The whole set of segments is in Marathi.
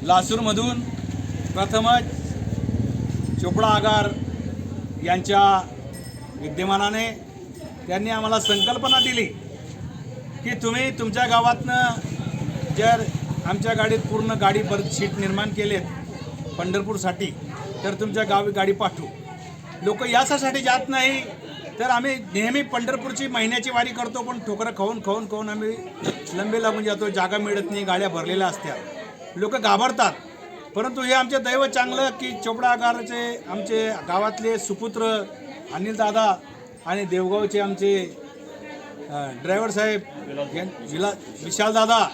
लासूरमधून प्रथमच चोपडा आगार यांच्या विद्यमानाने त्यांनी आम्हाला संकल्पना दिली की तुम्ही तुमच्या गावातनं जर आमच्या गाडीत पूर्ण गाडी परत सीट निर्माण केलेत पंढरपूरसाठी तर तुमच्या गावी गाडी पाठवू। लोक यासाठी जात नाही तर आम्ही नेहमी पंढरपूरची महिन्याची वारी करतो, पण ठोकरं खाऊन आम्ही लंबे लागून जातो, जागा मिळत नाही, गाड्या भरलेल्या असतात, लोक घाबरतात। परंतु हे आमचे दैव चांगलं की चोपडा आगारचे आमचे गावातले सुपुत्र अनिल दादा आणि देवगावचे आमचे ड्रायव्हर साहेब विशाल दादा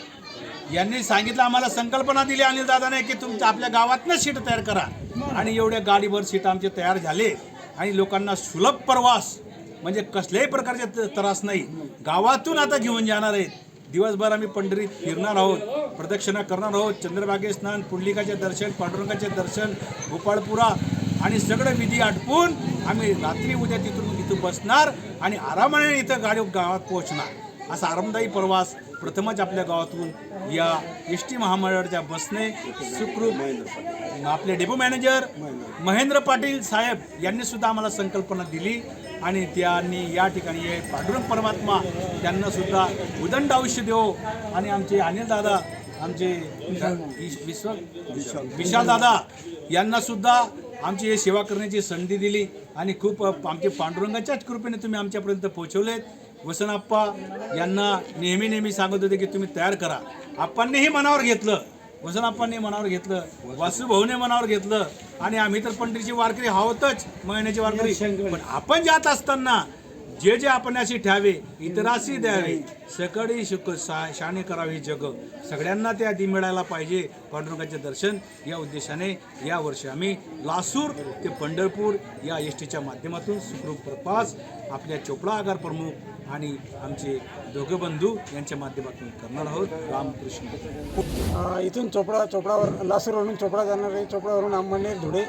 यांनी सांगितलं, आम्हाला संकल्पना दिली अनिल दादाने की तुमच्या आपल्या गावातनं सीट तयार करा, आणि एवढ्या गाडीभर सीट आमचे तयार झाले आणि लोकांना सुलभ प्रवास म्हणजे कसल्याही प्रकारचे त्रास नाही, गावातून आता घेऊन जाणार आहेत। दिवसभर आम्ही पंढरीत फिरणार आहोत, प्रदक्षिणा करणार आहोत, चंद्रभागे स्नान, पुंडलिकाचे दर्शन, पांडुरंगाचे दर्शन, गोपाळपुरा आणि सगळं विधी आटपून आम्ही रात्री उद्या इथून बसणार आणि आरामाने इथं गावात पोहोचणार। असा आरामदायी प्रवास प्रथमच आपल्या गावातून या एसटी महामंडळाच्या बसने सुखरूप आपले डेपो मॅनेजर महेंद्र पाटील साहेब यांनी सुद्धा आम्हाला संकल्पना दिली आणि त्यांनी या ठिकाणी हे पांडुरंग परमात्मा त्यांना सुद्धा उदंड आयुष्य देवो आणि आमचे अनिल दादा आमचे विशाल दादा यांना सुद्धा आमची हे सेवा करण्याची संधी दिली आणि खूप आमचे पांडुरंगाच्याच कृपेने तुम्ही आमच्यापर्यंत पोहोचवलेत। वसनप्पा यांना नेहमी सांगत होते की तुम्ही तयार करा, आप्पांनीही मनावर घेतलं, वसनप्पांनी मनावर घेतलं, वासुभाऊने मनावर घेतलं आणि आम्ही तर पंढरीची वारकरी आहोतच, महिन्याची वारकरी, पण आपण जात असताना जे जे आपण अशी ठ्यावे इतराशी द्यावे, सकळी सुख शाने करावे जग, सगळ्यांना ते आधी मिळायला पाहिजे पांडुरंगाचे दर्शन, या उद्देशाने या वर्षी आम्ही लासूर ते पंढरपूर या एसटीच्या माध्यमातून सुखरूप प्रवास आपल्या चोपडा आगार प्रमुख आणि आमचे दोघे बंधू यांच्या माध्यमातून करणार आहोत। रामकृष्ण। इथून चोपडावर लासूरवरून चोपडा जाणार आहे, चोपडावरून अंबनेर, धुळे,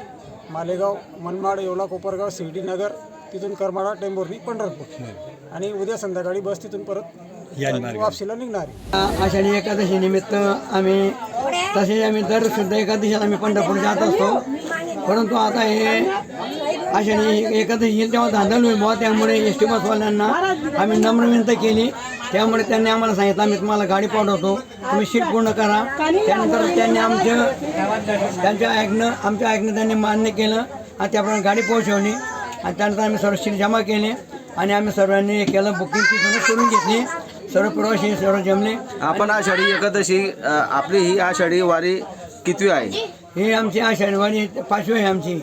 मालेगाव, मनमाड, येवला, कोपरगाव, शिर्डी नगर, तिथून करमाळा, टेंभुर्णी, पंढरपूर आणि उद्या संध्याकाळी बस तिथून परत वापसीला निघणार आहे। आषाढी एकादशी निमित्त आम्ही दर शुद्ध एकादशीला आम्ही पंढरपूर जात असतो, परंतु आता हे आषाढी एकादशी येईल तेव्हा धांदल होईल बुवा, त्यामुळे एस टी बसवाल्यांना आम्ही नम्र विनंती केली, त्यामुळे त्यांनी आम्हाला सांगितलं आम्ही तुम्हाला गाडी पाठवतो, तुम्ही सीट पूर्ण करा। त्यानंतर त्यांनी आमच्या ऐकणं त्यांनी मान्य केलं आणि त्याप्रमाणे गाडी पोहोचवली आणि त्यानंतर आम्ही सर्व सीट जमा केले आणि आम्ही सर्वांनी केलं, बुकिंग तिथूनच करून घेतली, सर्व प्रवासी सर्व जमले। आपण आषाढी एकादशी आपली ही आषाढी वारी कितवी आहे? ही आमची आषाढी वारी 5वी आहे आमची।